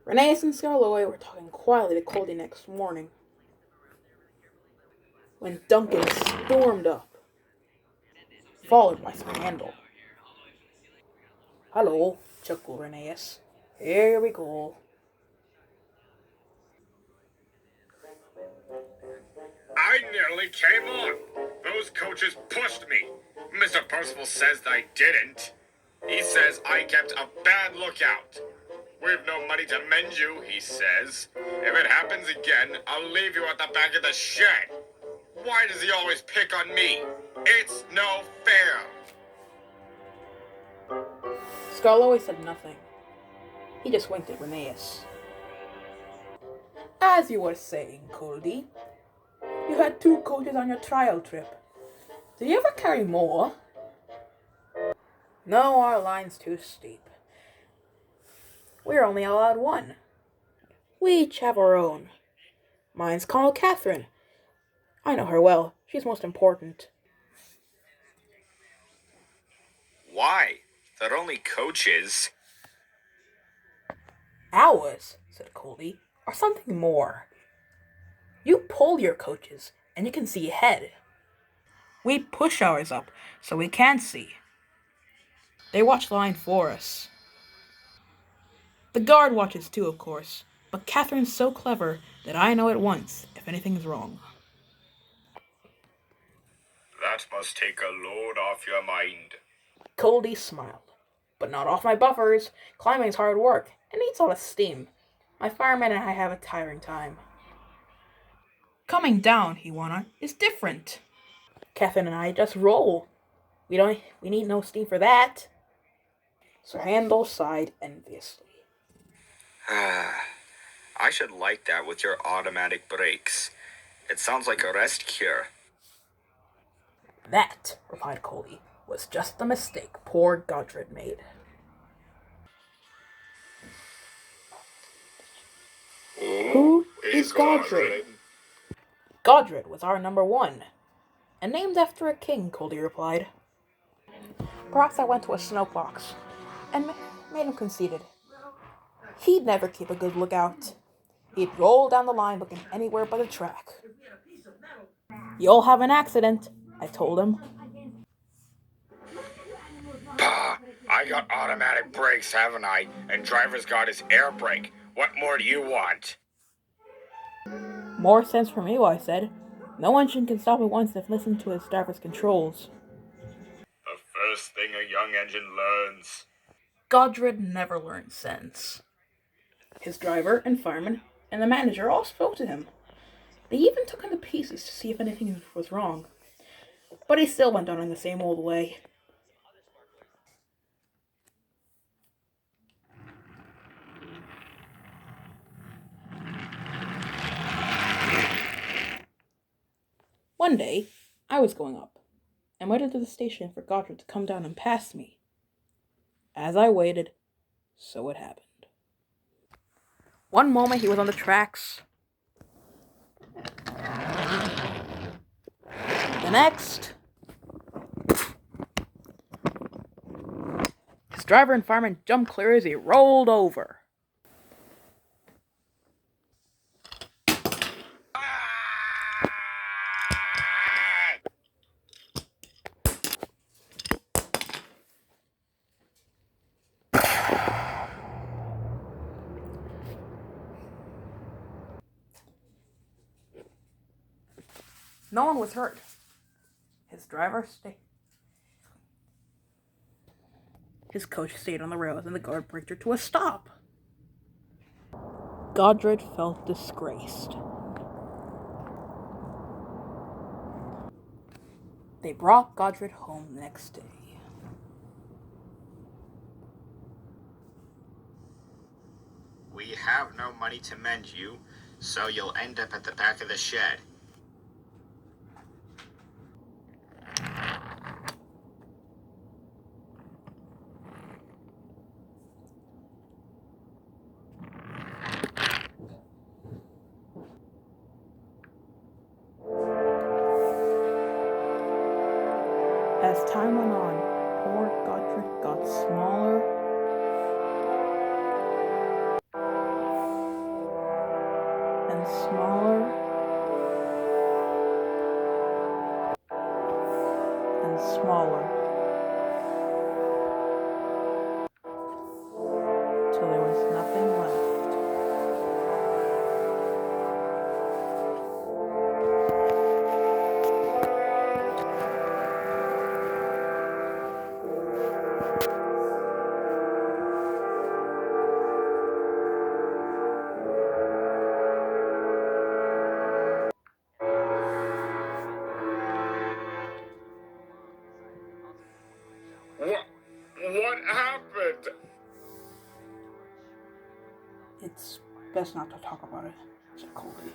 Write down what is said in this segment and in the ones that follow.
Rheneas and skarloey were talking quietly to Culdee next morning when Duncan stormed up, followed by some Handel. "Hello," chuckled Rheneas. "Here we go." I nearly came on. Those coaches pushed me. Mr. Percival says I didn't. He says I kept a bad lookout. We've no money to mend you, he says. If it happens again, I'll leave you at the back of the shed. Why does he always pick on me? It's no fair. Skarloey said nothing. He just winked at Rheneas. "As you were saying, Culdee, you had 2 coaches on your trial trip. Did you ever carry more?" "No, our line's too steep. We're only allowed 1. We each have our own. Mine's called Catherine. I know her well. She's most important." Why? They're only coaches. "Ours," said Culdee, "are something more. You pull your coaches, and you can see ahead. We push ours up, so we can see. They watch the line for us. The guard watches too, of course, but Catherine's so clever that I know at once if anything's wrong." That must take a load off your mind. Culdee smiled. "But not off my buffers. Climbing's hard work, and needs a lot of steam. My fireman and I have a tiring time." "Coming down," he went on, "is different. Catherine and I just roll. We need no steam for that." Sir Handel sighed enviously. I should like that with your automatic brakes. It sounds like a rest cure. "That," replied Culdee, "was just the mistake poor Godred made." Who is Godred? "Godred was our number 1, and named after a king," Culdee replied. "Perhaps I went to a snowbox and made him conceited. He'd never keep a good lookout. He'd roll down the line looking anywhere but the track. 'You'll have an accident,' I told him." Bah, I got automatic brakes, haven't I? And driver's got his air brake. What more do you want? "More sense from you," I said. "No engine can stop at once if listened to its driver's controls." The first thing a young engine learns. Godred never learned sense. His driver and fireman and the manager all spoke to him. They even took him to pieces to see if anything was wrong. But he still went on in the same old way. One day, I was going up, and waited at the station for Godred to come down and pass me. As I waited, so it happened. One moment he was on the tracks. The next, his driver and fireman jumped clear as he rolled over. No one was hurt. His coach stayed on the rails and the guard braked her to a stop. Godred felt disgraced. They brought Godred home the next day. We have no money to mend you, so you'll end up at the back of the shed. As time went on, poor Godred got smaller and smaller and smaller till there was nothing left. What happened? It's best not to talk about it, said Culdee.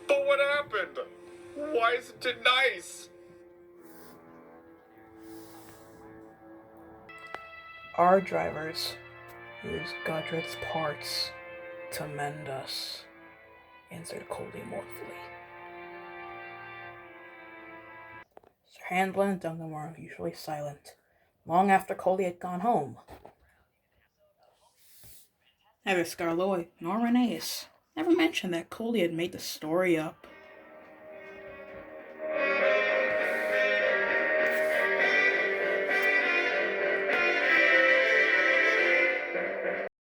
But what happened? Why isn't it nice? Our drivers use Godred's parts to mend us, answered Culdee mournfully. Sir Handel and Duncan were unusually silent, long after Culdee had gone home. Neither Skarloey nor Rheneas ever mentioned that Culdee had made the story up.